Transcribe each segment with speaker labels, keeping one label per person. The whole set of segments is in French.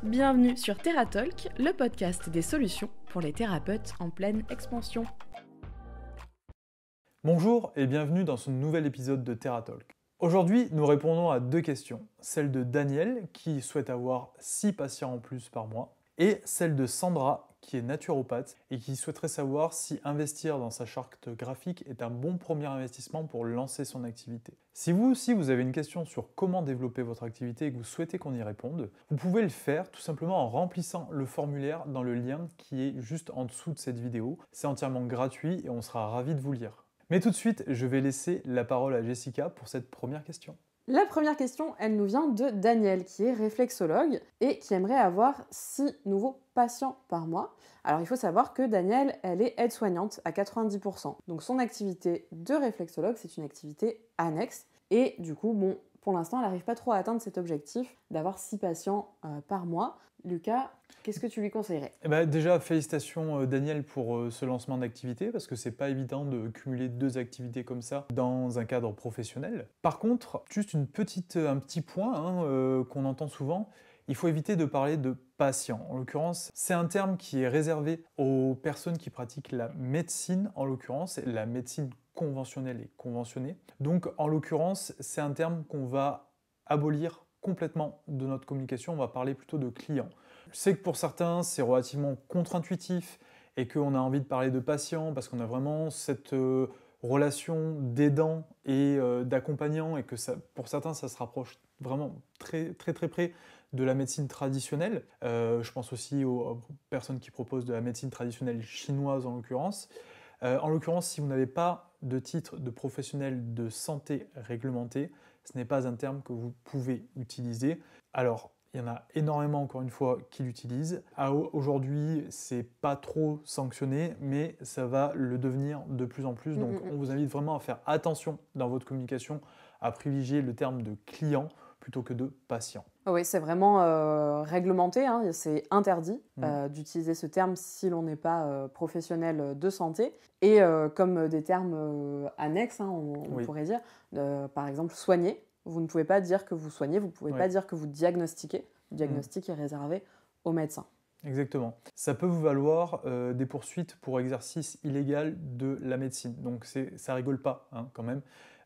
Speaker 1: Bienvenue sur TheraTalk, le podcast des solutions pour les thérapeutes en pleine expansion.
Speaker 2: Bonjour et bienvenue dans ce nouvel épisode de TheraTalk. Aujourd'hui, nous répondons à deux questions. Celle de Daniel, qui souhaite avoir 6 patients en plus par mois, et celle de Sandra, qui est naturopathe et qui souhaiterait savoir si investir dans sa charte graphique est un bon premier investissement pour lancer son activité. Si vous aussi vous avez une question sur comment développer votre activité et que vous souhaitez qu'on y réponde, vous pouvez le faire tout simplement en remplissant le formulaire dans le lien qui est juste en dessous de cette vidéo. C'est entièrement gratuit et on sera ravis de vous lire. Mais tout de suite, je vais laisser la parole à Jessica pour cette première question.
Speaker 3: La première question, elle nous vient de Daniel, qui est réflexologue et qui aimerait avoir 6 nouveaux patients par mois. Alors il faut savoir que Daniel, elle est aide-soignante à 90%. Donc son activité de réflexologue, c'est une activité annexe. Et du coup, pour l'instant, elle n'arrive pas trop à atteindre cet objectif d'avoir 6 patients par mois. Lucas, qu'est-ce que tu lui conseillerais ?
Speaker 2: Déjà, félicitations Daniel pour ce lancement d'activité, parce que c'est pas évident de cumuler 2 activités comme ça dans un cadre professionnel. Par contre, juste un petit point qu'on entend souvent, il faut éviter de parler de patient. En l'occurrence, c'est un terme qui est réservé aux personnes qui pratiquent la médecine, en l'occurrence, la médecine conventionnelle et conventionnée. Donc, en l'occurrence, c'est un terme qu'on va abolir complètement de notre communication, on va parler plutôt de clients. Je sais que pour certains, c'est relativement contre-intuitif et qu'on a envie de parler de patient parce qu'on a vraiment cette relation d'aidant et d'accompagnant et que ça, pour certains, ça se rapproche vraiment très près de la médecine traditionnelle. Je pense aussi aux personnes qui proposent de la médecine traditionnelle chinoise en l'occurrence. En l'occurrence, si vous n'avez pas de titre de professionnel de santé réglementé, ce n'est pas un terme que vous pouvez utiliser. Alors, il y en a énormément, encore une fois, qui l'utilisent. Aujourd'hui, c'est pas trop sanctionné, mais ça va le devenir de plus en plus. Donc, on vous invite vraiment à faire attention dans votre communication, à privilégier le terme de client plutôt que de patient.
Speaker 3: Oui, c'est vraiment réglementé, c'est interdit d'utiliser ce terme si l'on n'est pas professionnel de santé. Et comme des termes annexes, on pourrait dire, par exemple soigner. Vous ne pouvez pas dire que vous soignez, vous ne pouvez pas dire que vous diagnostiquez. Le diagnostic est réservé aux médecins.
Speaker 2: Exactement. Ça peut vous valoir des poursuites pour exercice illégal de la médecine. Donc ça rigole pas quand même.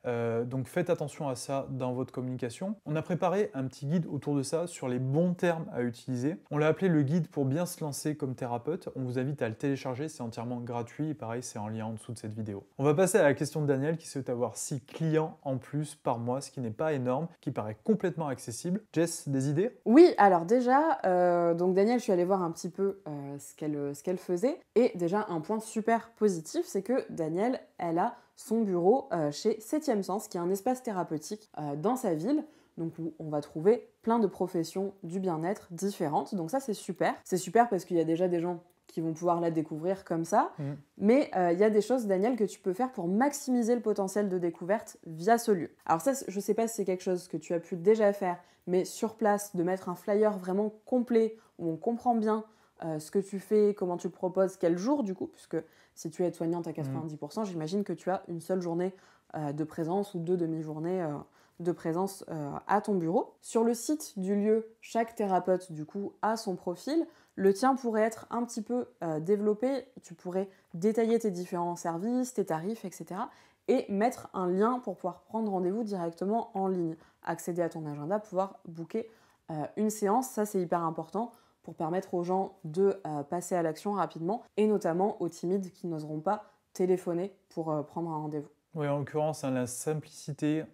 Speaker 2: Donc faites attention à ça dans votre communication. On a préparé un petit guide autour de ça sur les bons termes à utiliser. On l'a appelé le guide pour bien se lancer comme thérapeute. On vous invite à le télécharger, c'est entièrement gratuit et pareil, c'est en lien en dessous de cette vidéo. On va passer à la question de Daniel qui souhaite avoir 6 clients en plus par mois, ce qui n'est pas énorme, qui paraît complètement accessible. Jess, des idées ?
Speaker 3: Oui, alors déjà, donc Daniel, je suis allée voir un petit peu ce qu'elle faisait. Et déjà, un point super positif, c'est que Daniel, elle a son bureau chez 7e Sens, qui est un espace thérapeutique dans sa ville, donc où on va trouver plein de professions du bien-être différentes. Donc ça, c'est super. C'est super parce qu'il y a déjà des gens qui vont pouvoir la découvrir comme ça. Mais il y a des choses, Daniel, que tu peux faire pour maximiser le potentiel de découverte via ce lieu. Alors ça, je ne sais pas si c'est quelque chose que tu as pu déjà faire, mais sur place, de mettre un flyer vraiment complet où on comprend bien ce que tu fais, comment tu le proposes, quel jour du coup, puisque si tu es aide-soignante à 90%, j'imagine que tu as une seule journée de présence ou 2 demi-journées de présence à ton bureau. Sur le site du lieu, chaque thérapeute du coup a son profil. Le tien pourrait être un petit peu développé, tu pourrais détailler tes différents services, tes tarifs, etc. et mettre un lien pour pouvoir prendre rendez-vous directement en ligne, accéder à ton agenda, pouvoir booker une séance, ça c'est hyper important pour permettre aux gens de passer à l'action rapidement et notamment aux timides qui n'oseront pas téléphoner pour prendre un rendez-vous.
Speaker 2: Oui, en l'occurrence, la simplicité,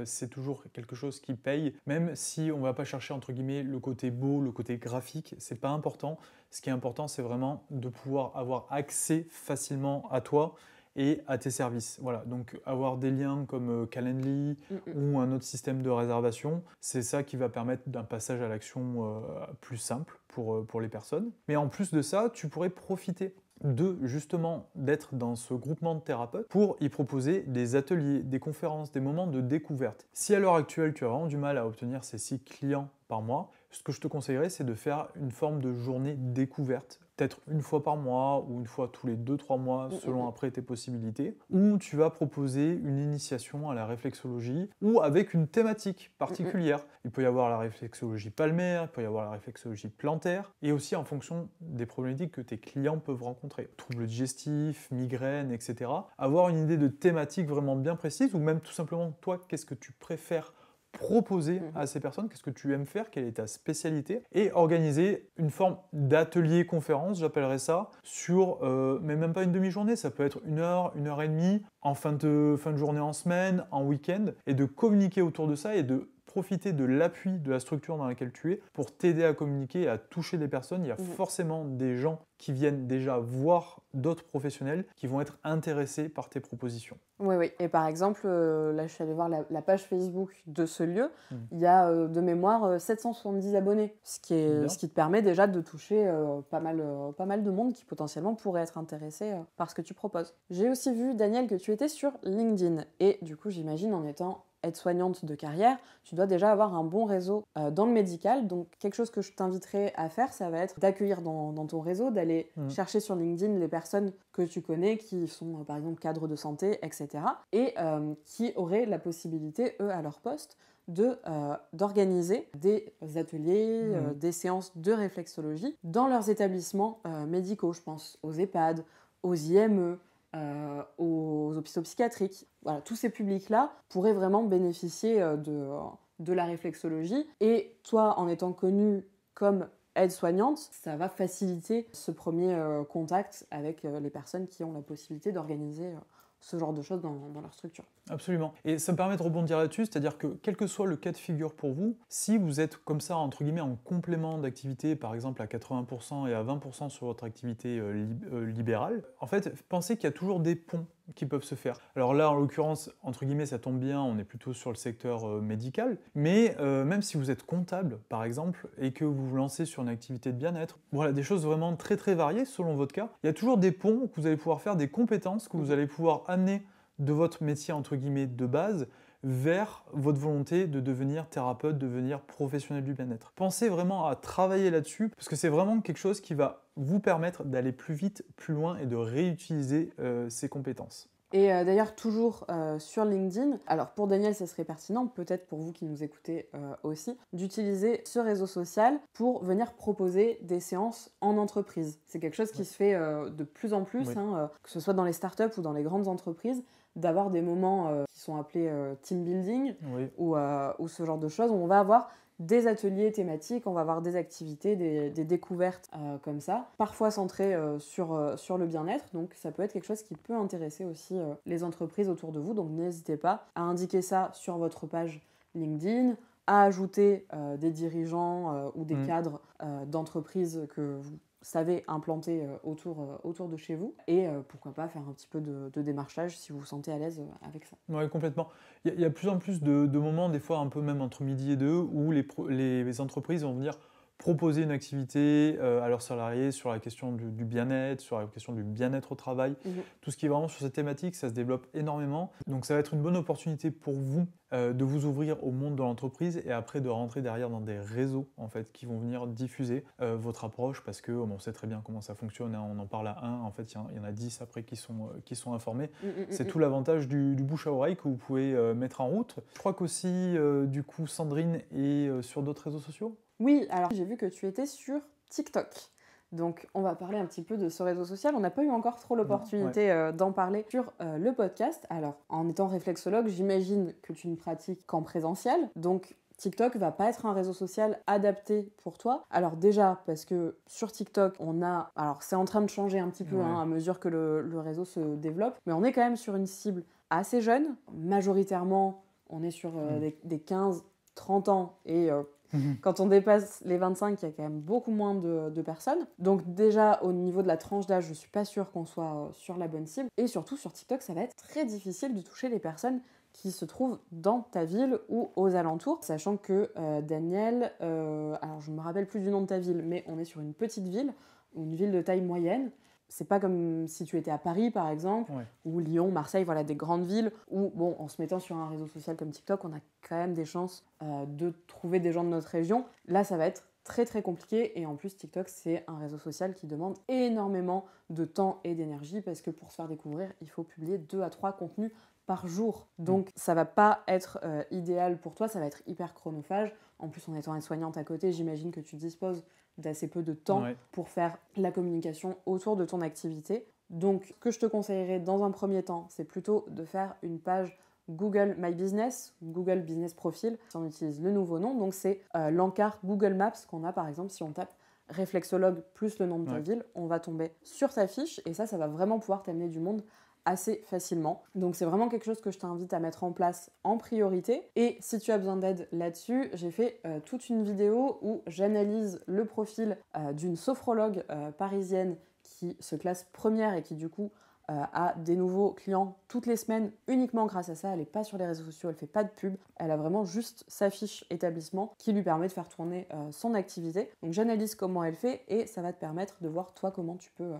Speaker 2: c'est toujours quelque chose qui paye. Même si on ne va pas chercher, entre guillemets, le côté beau, le côté graphique, c'est pas important. Ce qui est important, c'est vraiment de pouvoir avoir accès facilement à toi et à tes services. Voilà, donc avoir des liens comme Calendly ou un autre système de réservation, c'est ça qui va permettre d'un passage à l'action plus simple pour les personnes. Mais en plus de ça, tu pourrais profiter d'être dans ce groupement de thérapeutes pour y proposer des ateliers, des conférences, des moments de découverte. Si à l'heure actuelle tu as vraiment du mal à obtenir ces 6 clients par mois, ce que je te conseillerais c'est de faire une forme de journée découverte peut-être une fois par mois ou une fois tous les 2-3 mois, selon après tes possibilités, où tu vas proposer une initiation à la réflexologie ou avec une thématique particulière. Il peut y avoir la réflexologie palmaire, il peut y avoir la réflexologie plantaire, et aussi en fonction des problématiques que tes clients peuvent rencontrer. Troubles digestifs, migraines, etc. Avoir une idée de thématique vraiment bien précise, ou même tout simplement, toi, qu'est-ce que tu préfères proposer à ces personnes, qu'est-ce que tu aimes faire, quelle est ta spécialité, et organiser une forme d'atelier-conférence, j'appellerais ça, sur, mais même pas une demi-journée, ça peut être 1 heure et demie, en fin de journée en semaine, en week-end, et de communiquer autour de ça et de profiter de l'appui de la structure dans laquelle tu es pour t'aider à communiquer et à toucher des personnes. Il y a forcément des gens qui viennent déjà voir d'autres professionnels qui vont être intéressés par tes propositions.
Speaker 3: Oui. Et par exemple, là, je suis allée voir la page Facebook de ce lieu. Il y a de mémoire 770 abonnés, ce qui te permet déjà de toucher pas mal de monde qui potentiellement pourrait être intéressé par ce que tu proposes. J'ai aussi vu, Daniel, que tu étais sur LinkedIn. Et du coup, j'imagine, en étant aide-soignante de carrière, tu dois déjà avoir un bon réseau dans le médical. Donc, quelque chose que je t'inviterai à faire, ça va être d'accueillir dans ton réseau, d'aller chercher sur LinkedIn les personnes que tu connais, qui sont par exemple cadres de santé, etc. Et qui auraient la possibilité, eux, à leur poste, d'organiser des ateliers, des séances de réflexologie dans leurs établissements médicaux. Je pense aux EHPAD, aux IME, aux hôpitaux psychiatriques. Voilà, tous ces publics-là pourraient vraiment bénéficier de la réflexologie. Et toi, en étant connue comme aide-soignante, ça va faciliter ce premier contact avec les personnes qui ont la possibilité d'organiser ce genre de choses dans leur structure.
Speaker 2: Absolument. Et ça me permet de rebondir là-dessus, c'est-à-dire que quel que soit le cas de figure pour vous, si vous êtes comme ça, entre guillemets, en complément d'activité, par exemple à 80% et à 20% sur votre activité libérale, en fait, pensez qu'il y a toujours des ponts qui peuvent se faire. Alors là, en l'occurrence, entre guillemets, ça tombe bien, on est plutôt sur le secteur médical, mais même si vous êtes comptable, par exemple, et que vous vous lancez sur une activité de bien-être, voilà, des choses vraiment très très variées selon votre cas, il y a toujours des ponts que vous allez pouvoir faire, des compétences que vous allez pouvoir amener de votre métier, entre guillemets, de base, vers votre volonté de devenir thérapeute, devenir professionnel du bien-être. Pensez vraiment à travailler là-dessus, parce que c'est vraiment quelque chose qui va vous permettre d'aller plus vite, plus loin et de réutiliser ces compétences.
Speaker 3: Et d'ailleurs, toujours sur LinkedIn, alors pour Daniel, ça serait pertinent, peut-être pour vous qui nous écoutez aussi, d'utiliser ce réseau social pour venir proposer des séances en entreprise. C'est quelque chose qui se fait de plus en plus, que ce soit dans les startups ou dans les grandes entreprises, d'avoir des moments qui sont appelés team building ou ce genre de choses où on va avoir des ateliers thématiques, on va avoir des activités, des découvertes comme ça, parfois centrées sur le bien-être, donc ça peut être quelque chose qui peut intéresser aussi les entreprises autour de vous, donc n'hésitez pas à indiquer ça sur votre page LinkedIn, à ajouter des dirigeants ou des cadres d'entreprises que vous savez implanter autour de chez vous et pourquoi pas faire un petit peu de démarchage si vous vous sentez à l'aise avec ça.
Speaker 2: Oui, complètement. Il y a de plus en plus de moments, des fois un peu même entre midi et deux, où les entreprises vont venir proposer une activité à leurs salariés sur la question du bien-être, sur la question du bien-être au travail. Tout ce qui est vraiment sur cette thématique, ça se développe énormément. Donc ça va être une bonne opportunité pour vous de vous ouvrir au monde de l'entreprise et après de rentrer derrière dans des réseaux en fait, qui vont venir diffuser votre approche parce qu'on sait très bien comment ça fonctionne. On en parle à un, en fait il y en a 10 après qui sont informés. C'est tout l'avantage du bouche à oreille que vous pouvez mettre en route. Je crois qu'aussi du coup Sandrine est sur d'autres réseaux sociaux.
Speaker 3: Oui, alors j'ai vu que tu étais sur TikTok. Donc on va parler un petit peu de ce réseau social. On n'a pas eu encore trop l'opportunité d'en parler sur le podcast. Alors en étant réflexologue, j'imagine que tu ne pratiques qu'en présentiel. Donc TikTok va pas être un réseau social adapté pour toi. Alors déjà parce que sur TikTok, alors c'est en train de changer un petit peu à mesure que le réseau se développe, mais on est quand même sur une cible assez jeune. Majoritairement, on est sur des 15-30 ans et quand on dépasse les 25, il y a quand même beaucoup moins de personnes. Donc déjà, au niveau de la tranche d'âge, je ne suis pas sûre qu'on soit sur la bonne cible. Et surtout, sur TikTok, ça va être très difficile de toucher les personnes qui se trouvent dans ta ville ou aux alentours. Sachant que Daniel, alors je ne me rappelle plus du nom de ta ville, mais on est sur une petite ville, une ville de taille moyenne. C'est pas comme si tu étais à Paris, par exemple, ou Lyon, Marseille, voilà, des grandes villes où, bon, en se mettant sur un réseau social comme TikTok, on a quand même des chances de trouver des gens de notre région. Là, ça va être très très compliqué. Et en plus, TikTok, c'est un réseau social qui demande énormément de temps et d'énergie parce que pour se faire découvrir, il faut publier 2 à 3 contenus par jour. Donc ça va pas être idéal pour toi, ça va être hyper chronophage. En plus, en étant aide-soignante à côté, j'imagine que tu disposes d'assez peu de temps pour faire la communication autour de ton activité. Donc, ce que je te conseillerais dans un premier temps, c'est plutôt de faire une page Google My Business, Google Business Profile, si on utilise le nouveau nom. Donc, c'est l'encart Google Maps qu'on a, par exemple, si on tape réflexologue plus le nom de ta ville, on va tomber sur ta fiche et ça va vraiment pouvoir t'amener du monde assez facilement. Donc c'est vraiment quelque chose que je t'invite à mettre en place en priorité. Et si tu as besoin d'aide là-dessus, j'ai fait toute une vidéo où j'analyse le profil d'une sophrologue parisienne qui se classe première et qui du coup a des nouveaux clients toutes les semaines uniquement grâce à ça. Elle n'est pas sur les réseaux sociaux, elle ne fait pas de pub. Elle a vraiment juste sa fiche établissement qui lui permet de faire tourner son activité. Donc j'analyse comment elle fait et ça va te permettre de voir toi comment tu peux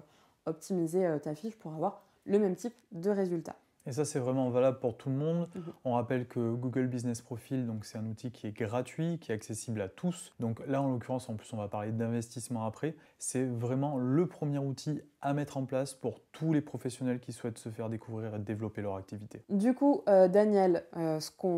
Speaker 3: optimiser ta fiche pour avoir le même type de résultats.
Speaker 2: Et ça, c'est vraiment valable pour tout le monde. On rappelle que Google Business Profile, donc c'est un outil qui est gratuit, qui est accessible à tous. Donc là, en l'occurrence, en plus, on va parler d'investissement après. C'est vraiment le premier outil à mettre en place pour tous les professionnels qui souhaitent se faire découvrir et développer leur activité.
Speaker 3: Du coup, Daniel,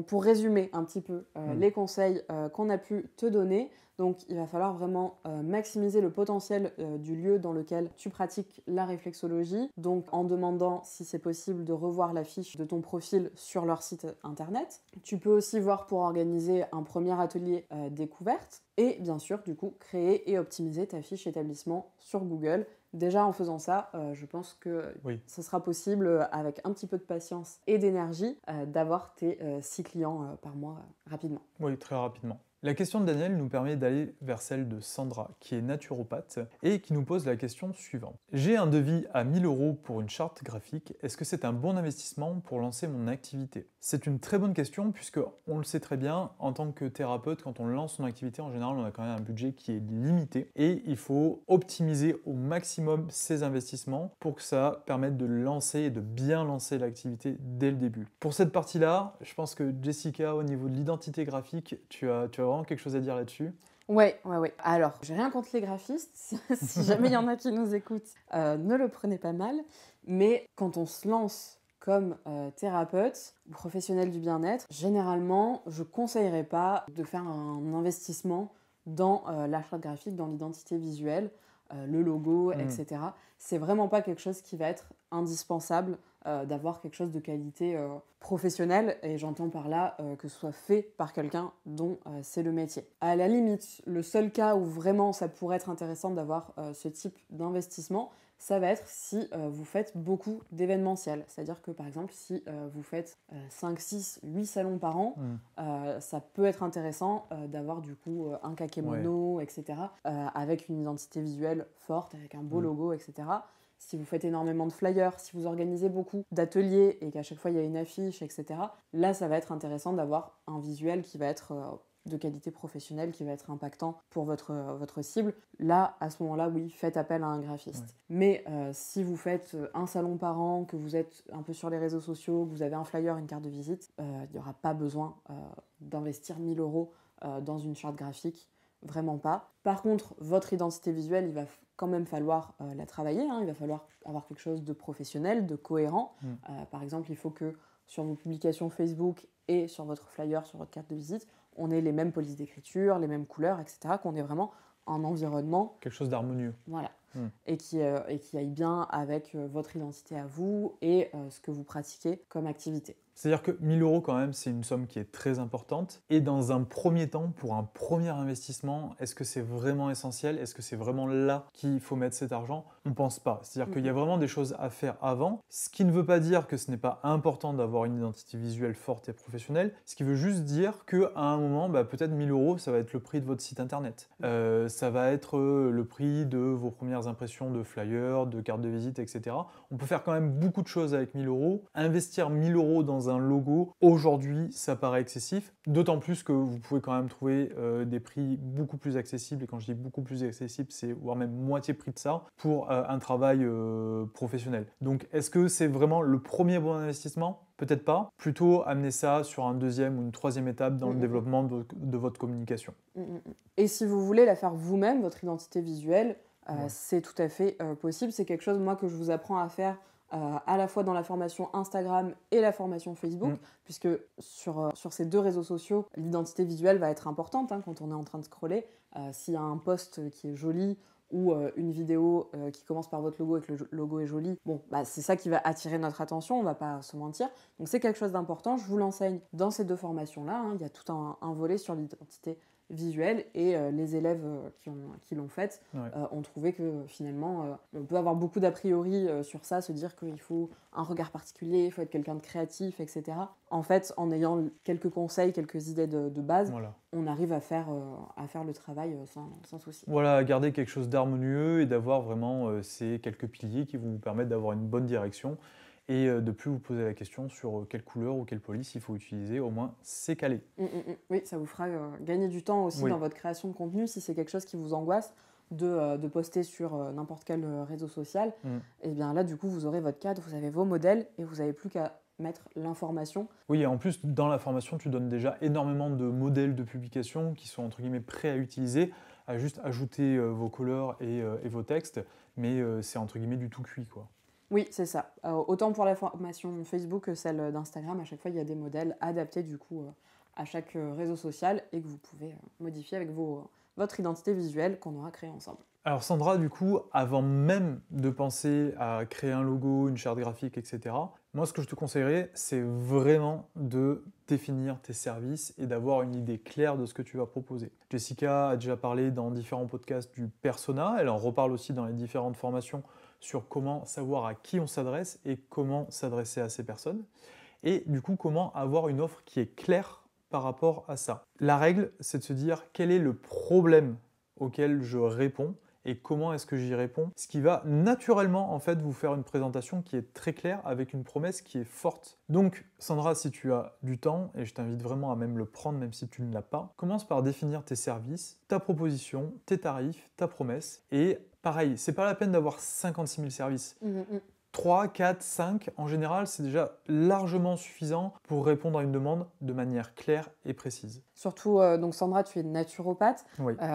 Speaker 3: pour résumer un petit peu les conseils qu'on a pu te donner, donc il va falloir vraiment maximiser le potentiel du lieu dans lequel tu pratiques la réflexologie, donc en demandant si c'est possible de revoir la fiche de ton profil sur leur site internet. Tu peux aussi voir pour organiser un premier atelier découverte et bien sûr du coup créer et optimiser ta fiche établissement sur Google. Déjà en faisant ça, je pense que ce sera possible avec un petit peu de patience et d'énergie d'avoir tes 6 clients par mois rapidement.
Speaker 2: Oui, très rapidement. La question de Daniel nous permet d'aller vers celle de Sandra, qui est naturopathe, et qui nous pose la question suivante. J'ai un devis à 1 000 € pour une charte graphique, est-ce que c'est un bon investissement pour lancer mon activité? C'est une très bonne question, puisque on le sait très bien, en tant que thérapeute, quand on lance son activité, en général, on a quand même un budget qui est limité, et il faut optimiser au maximum ses investissements pour que ça permette de lancer et de bien lancer l'activité dès le début. Pour cette partie-là, je pense que Jessica, au niveau de l'identité graphique, tu as vraiment quelque chose à dire là-dessus?
Speaker 3: Ouais. Alors, j'ai rien contre les graphistes. Si jamais il y en a qui nous écoutent, ne le prenez pas mal. Mais quand on se lance comme thérapeute ou professionnel du bien-être, généralement, je ne conseillerais pas de faire un investissement dans la charte graphique, dans l'identité visuelle, le logo, etc. C'est vraiment pas quelque chose qui va être indispensable d'avoir quelque chose de qualité professionnelle, et j'entends par là que ce soit fait par quelqu'un dont c'est le métier. À la limite, le seul cas où vraiment ça pourrait être intéressant d'avoir ce type d'investissement, ça va être si vous faites beaucoup d'événementiels. C'est-à-dire que par exemple, si vous faites 5, 6, 8 salons par an, ça peut être intéressant d'avoir du coup un kakémono, etc. Avec une identité visuelle forte, avec un beau logo, etc. Si vous faites énormément de flyers, si vous organisez beaucoup d'ateliers et qu'à chaque fois il y a une affiche, etc. Là, ça va être intéressant d'avoir un visuel qui va être de qualité professionnelle, qui va être impactant pour votre cible. Là, à ce moment-là, oui, faites appel à un graphiste. Mais si vous faites un salon par an, que vous êtes un peu sur les réseaux sociaux, que vous avez un flyer, une carte de visite, il n'y aura pas besoin d'investir 1 000 € dans une charte graphique. Vraiment pas. Par contre, votre identité visuelle, il va quand même falloir la travailler. Il va falloir avoir quelque chose de professionnel, de cohérent. Par exemple, il faut que sur vos publications Facebook et sur votre flyer, sur votre carte de visite, on ait les mêmes polices d'écriture, les mêmes couleurs, etc. Qu'on ait vraiment un environnement...
Speaker 2: Quelque chose d'harmonieux.
Speaker 3: Voilà. Et qui aille bien avec votre identité à vous et ce que vous pratiquez comme activité.
Speaker 2: C'est-à-dire que 1 000 € quand même, c'est une somme qui est très importante. Et dans un premier temps, pour un premier investissement, est-ce que c'est vraiment essentiel? Est-ce que c'est vraiment là qu'il faut mettre cet argent? On ne pense pas. C'est-à-dire qu'il y a vraiment des choses à faire avant. Ce qui ne veut pas dire que ce n'est pas important d'avoir une identité visuelle forte et professionnelle. Ce qui veut juste dire qu'à un moment, peut-être 1 000 €, ça va être le prix de votre site internet. Ça va être le prix de vos premières premières impressions de flyers, de cartes de visite, etc. On peut faire quand même beaucoup de choses avec 1000 euros. Investir 1000 euros dans un logo, aujourd'hui, ça paraît excessif. D'autant plus que vous pouvez quand même trouver des prix beaucoup plus accessibles. Et quand je dis beaucoup plus accessible, c'est voire même moitié prix de ça pour un travail professionnel. Donc, est-ce que c'est vraiment le premier bon investissement ? Peut-être pas. Plutôt amener ça sur un deuxième ou une troisième étape dans le développement de votre communication.
Speaker 3: Et si vous voulez la faire vous-même, votre identité visuelle, c'est tout à fait possible. C'est quelque chose, moi, que je vous apprends à faire à la fois dans la formation Instagram et la formation Facebook, puisque sur ces 2 réseaux sociaux, l'identité visuelle va être importante quand on est en train de scroller. S'il y a un post qui est joli, ou une vidéo qui commence par votre logo et que le logo est joli, c'est ça qui va attirer notre attention, on ne va pas se mentir. Donc c'est quelque chose d'important, je vous l'enseigne dans ces 2 formations-là. Il y a tout un volet sur l'identité visuelle et les élèves qui l'ont faite ont trouvé que finalement, on peut avoir beaucoup d'a priori sur ça, se dire qu'il faut un regard particulier, il faut être quelqu'un de créatif, etc. En fait, en ayant quelques conseils, quelques idées de base, on arrive à faire le travail sans souci.
Speaker 2: Voilà, garder quelque chose d'harmonieux et d'avoir vraiment ces quelques piliers qui vont vous permettre d'avoir une bonne direction et de plus vous poser la question sur quelle couleur ou quelle police il faut utiliser, au moins c'est calé.
Speaker 3: Oui, ça vous fera gagner du temps aussi dans votre création de contenu si c'est quelque chose qui vous angoisse de poster sur n'importe quel réseau social. Et bien là, du coup, vous aurez votre cadre, vous avez vos modèles et vous n'avez plus qu'à mettre l'information.
Speaker 2: Oui, et en plus, dans la formation, tu donnes déjà énormément de modèles de publication qui sont entre guillemets prêts à utiliser, à juste ajouter vos couleurs et vos textes, mais c'est entre guillemets du tout cuit, quoi.
Speaker 3: Oui, c'est ça. Autant pour la formation Facebook que celle d'Instagram, à chaque fois, il y a des modèles adaptés du coup à chaque réseau social et que vous pouvez modifier avec votre identité visuelle qu'on aura créée ensemble.
Speaker 2: Alors Sandra, du coup, avant même de penser à créer un logo, une charte graphique, etc., moi ce que je te conseillerais, c'est vraiment de définir tes services et d'avoir une idée claire de ce que tu vas proposer. Jessica a déjà parlé dans différents podcasts du persona, elle en reparle aussi dans les différentes formations sur comment savoir à qui on s'adresse et comment s'adresser à ces personnes. Et du coup, comment avoir une offre qui est claire par rapport à ça. La règle, c'est de se dire quel est le problème auquel je réponds et comment est-ce que j'y réponds. Ce qui va naturellement en fait vous faire une présentation qui est très claire avec une promesse qui est forte. Donc Sandra, si tu as du temps, et je t'invite vraiment à même le prendre même si tu ne l'as pas, commence par définir tes services, ta proposition, tes tarifs, ta promesse. Et pareil, c'est pas la peine d'avoir 56 000 services. 3, 4, 5, en général, c'est déjà largement suffisant pour répondre à une demande de manière claire et précise.
Speaker 3: Surtout, donc Sandra, tu es naturopathe,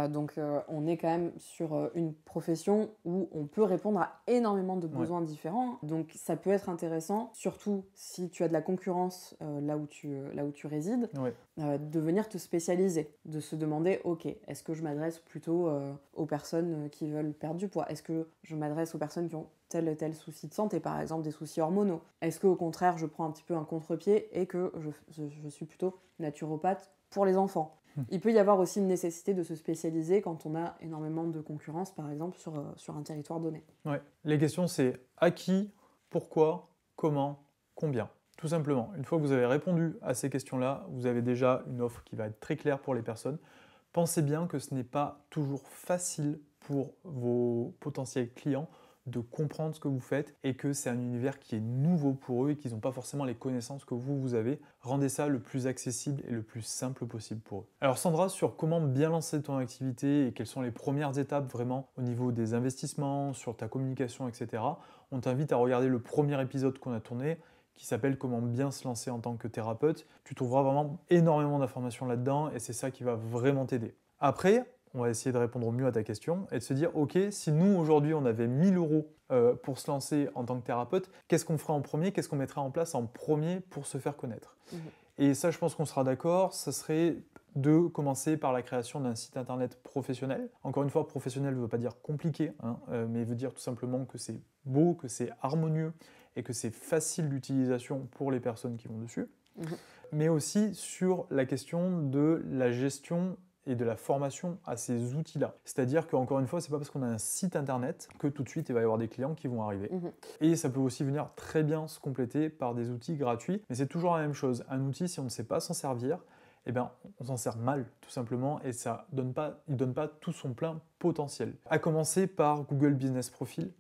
Speaker 3: donc on est quand même sur une profession où on peut répondre à énormément de besoins différents. Donc ça peut être intéressant, surtout si tu as de la concurrence là où tu résides, de venir te spécialiser, de se demander, ok, est-ce que je m'adresse plutôt aux personnes qui veulent perdre du poids? Est-ce que je m'adresse aux personnes qui ont tel et tel souci de santé, par exemple des soucis hormonaux? Est-ce qu'au contraire, je prends un petit peu un contre-pied et que je suis plutôt naturopathe pour les enfants? Il peut y avoir aussi une nécessité de se spécialiser quand on a énormément de concurrence, par exemple, sur un territoire donné.
Speaker 2: Les questions, c'est à qui, pourquoi, comment, combien. Tout simplement. Une fois que vous avez répondu à ces questions-là, vous avez déjà une offre qui va être très claire pour les personnes. Pensez bien que ce n'est pas toujours facile pour vos potentiels clients de comprendre ce que vous faites et que c'est un univers qui est nouveau pour eux et qu'ils n'ont pas forcément les connaissances que vous avez. Rendez ça le plus accessible et le plus simple possible pour eux. Alors Sandra, sur comment bien lancer ton activité et quelles sont les premières étapes vraiment au niveau des investissements, sur ta communication, etc., on t'invite à regarder le premier épisode qu'on a tourné qui s'appelle « Comment bien se lancer en tant que thérapeute ». Tu trouveras vraiment énormément d'informations là-dedans et c'est ça qui va vraiment t'aider. Après, on va essayer de répondre au mieux à ta question et de se dire, ok, si nous aujourd'hui on avait 1000 euros pour se lancer en tant que thérapeute, qu'est-ce qu'on ferait en premier? Qu'est-ce qu'on mettrait en place en premier pour se faire connaître? Et ça, je pense qu'on sera d'accord, ça serait de commencer par la création d'un site internet professionnel. Encore une fois, professionnel ne veut pas dire compliqué, mais veut dire tout simplement que c'est beau, que c'est harmonieux et que c'est facile d'utilisation pour les personnes qui vont dessus. Mais aussi sur la question de la gestion et de la formation à ces outils-là. C'est-à-dire qu'encore une fois, c'est pas parce qu'on a un site internet que tout de suite il va y avoir des clients qui vont arriver. Et ça peut aussi venir très bien se compléter par des outils gratuits, mais c'est toujours la même chose. Un outil, si on ne sait pas s'en servir, eh bien, on s'en sert mal, tout simplement, et ça donne pas tout son plein potentiel. À commencer par Google Business Profile,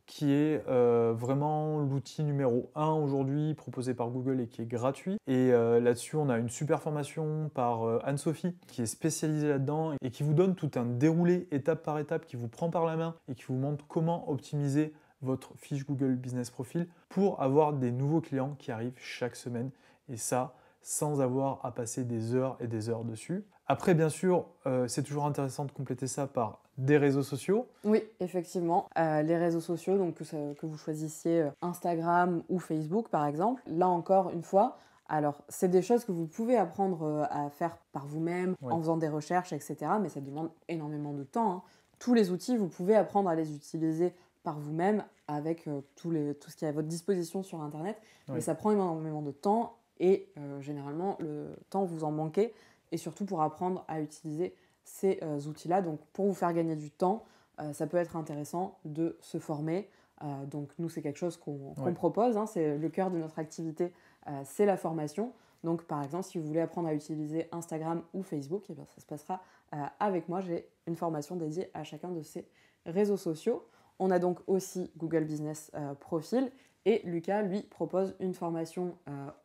Speaker 2: qui est vraiment l'outil numéro 1 aujourd'hui proposé par Google et qui est gratuit. Et là-dessus, on a une super formation par Anne-Sophie qui est spécialisée là-dedans et qui vous donne tout un déroulé étape par étape, qui vous prend par la main et qui vous montre comment optimiser votre fiche Google Business Profile pour avoir des nouveaux clients qui arrivent chaque semaine. Et ça, sans avoir à passer des heures et des heures dessus. Après, bien sûr, c'est toujours intéressant de compléter ça par des réseaux sociaux.
Speaker 3: Oui, effectivement. Les réseaux sociaux, donc que vous choisissiez Instagram ou Facebook, par exemple. Là encore, une fois, alors c'est des choses que vous pouvez apprendre à faire par vous-même, en faisant des recherches, etc. Mais ça demande énormément de temps, hein. Tous les outils, vous pouvez apprendre à les utiliser par vous-même avec tout ce qui est à votre disposition sur Internet. Mais ça prend énormément de temps. Et généralement, le temps vous en manquez, et surtout pour apprendre à utiliser ces outils-là. Donc pour vous faire gagner du temps, ça peut être intéressant de se former. Donc nous, c'est quelque chose qu'on propose, hein, c'est le cœur de notre activité, c'est la formation. Donc par exemple, si vous voulez apprendre à utiliser Instagram ou Facebook, eh bien, ça se passera avec moi. J'ai une formation dédiée à chacun de ces réseaux sociaux. On a donc aussi Google Business Profile. Et Lucas, lui, propose une formation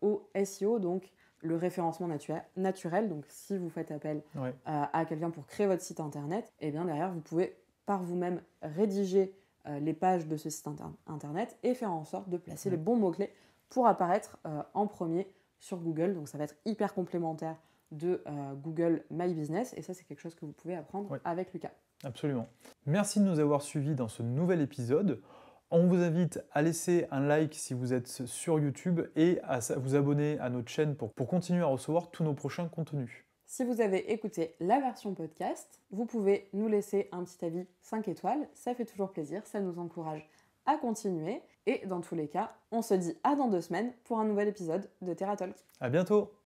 Speaker 3: au SEO, donc le référencement naturel. Donc, si vous faites appel à quelqu'un pour créer votre site internet, et bien derrière, vous pouvez par vous-même rédiger les pages de ce site internet et faire en sorte de placer les bons mots-clés pour apparaître en premier sur Google. Donc, ça va être hyper complémentaire de Google My Business. Et ça, c'est quelque chose que vous pouvez apprendre avec Lucas.
Speaker 2: Absolument. Merci de nous avoir suivis dans ce nouvel épisode. On vous invite à laisser un like si vous êtes sur YouTube et à vous abonner à notre chaîne pour continuer à recevoir tous nos prochains contenus.
Speaker 3: Si vous avez écouté la version podcast, vous pouvez nous laisser un petit avis 5 étoiles. Ça fait toujours plaisir, ça nous encourage à continuer. Et dans tous les cas, on se dit à dans 2 semaines pour un nouvel épisode de TerraTalk.
Speaker 2: À bientôt!